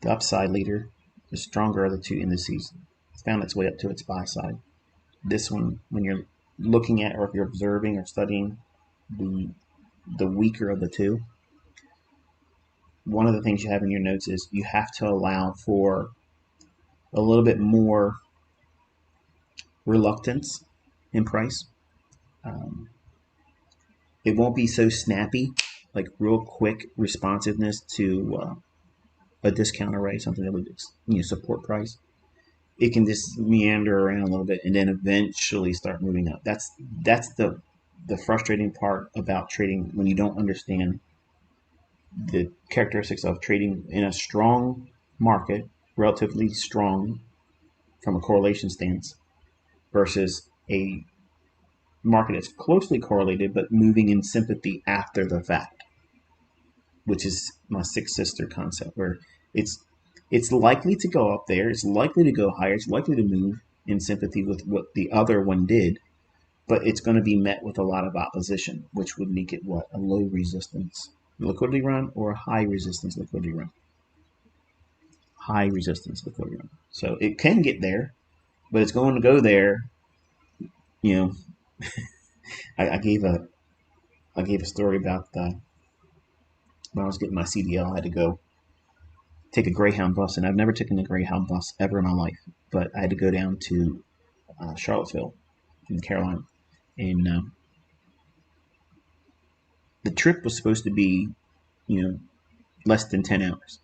The upside leader, the stronger of the two indices, found its way up to its buy side. This one, when you're looking at, or if you're observing or studying the weaker of the two, one of the things you have in your notes is you have to allow for a little bit more reluctance in price. It won't be so snappy, like real quick responsiveness to a discount array, something that would support price. It can just meander around a little bit and then eventually start moving up. That's the frustrating part about trading when you don't understand the characteristics of trading in a strong market, relatively strong from a correlation stance, versus a market that's closely correlated but moving in sympathy after the fact, which is my sixth sister concept, where it's likely to go up there, it's likely to go higher, it's likely to move in sympathy with what the other one did, but it's going to be met with a lot of opposition, which would make it what? A low resistance liquidity run or a high resistance liquidity run. High resistance liquidity run. So it can get there, but it's going to go there. I gave a story about when I was getting my CDL, I had to go take a Greyhound bus, and I've never taken a Greyhound bus ever in my life, but I had to go down to Charlottesville in Carolina, and the trip was supposed to be, less than 10 hours,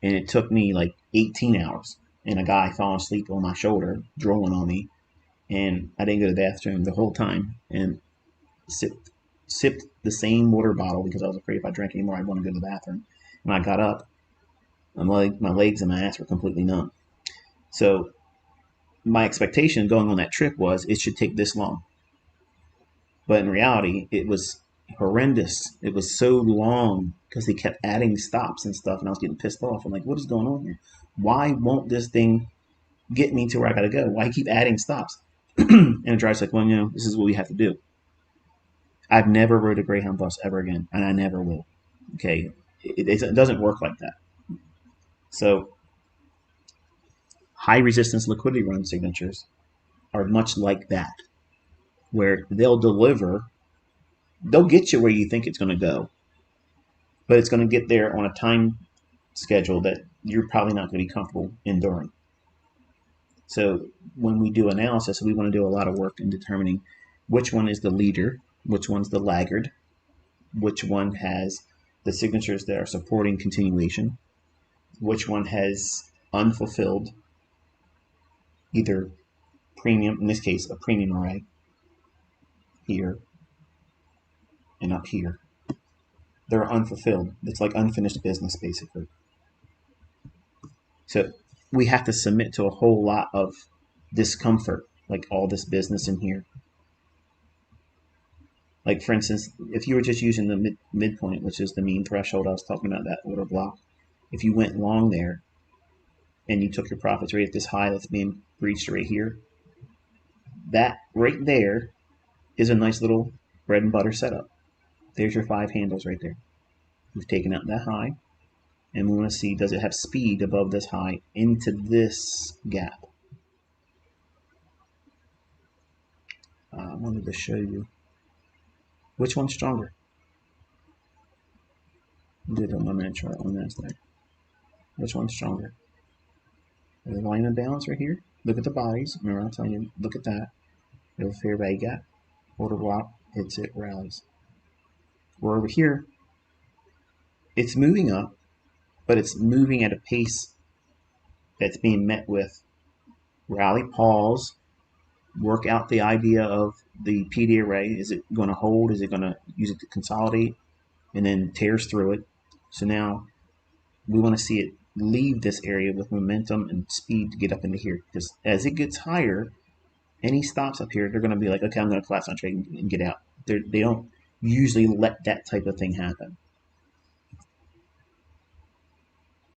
and it took me like 18 hours, and a guy falling asleep on my shoulder, drooling on me, and I didn't go to the bathroom the whole time, and sipped the same water bottle because I was afraid if I drank anymore I'd want to go to the bathroom. When I got up, my legs and my ass were completely numb. So my expectation going on that trip was it should take this long. But in reality, it was horrendous. It was so long because they kept adding stops and stuff, and I was getting pissed off. I'm like, what is going on here? Why won't this thing get me to where I got to go? Why keep adding stops? And the driver's like, well, this is what we have to do. I've never rode a Greyhound bus ever again, and I never will. Okay, it doesn't work like that. So high resistance liquidity run signatures are much like that, where they'll get you where you think it's going to go, but it's going to get there on a time schedule that you're probably not going to be comfortable enduring. So when we do analysis, we want to do a lot of work in determining which one is the leader, which one's the laggard, which one has the signatures that are supporting continuation, which one has unfulfilled, either premium, in this case, a premium array here and up here. They're unfulfilled. It's like unfinished business, basically. So we have to submit to a whole lot of discomfort, like all this business in here. Like, for instance, if you were just using the midpoint, which is the mean threshold I was talking about, that order block, if you went long there and you took your profits right at this high that's being breached right here, that right there is a nice little bread and butter setup. There's your 5 handles right there. We've taken out that high, and we want to see, does it have speed above this high into this gap? I wanted to show you which one's stronger. Do it on my minute chart on that there. Which one's stronger? There's a line of balance right here. Look at the bodies. Remember, I'm telling you, look at that. There's a fair value gap. Order block hits it, rallies. We're over here. It's moving up, but it's moving at a pace that's being met with rally, pause, work out the idea of the PD array. Is it going to hold? Is it going to use it to consolidate? And then tears through it. So now we want to see it leave this area with momentum and speed to get up into here. Because as it gets higher, any stops up here, they're going to be like, okay, I'm going to collapse on trade and get out. They don't usually let that type of thing happen.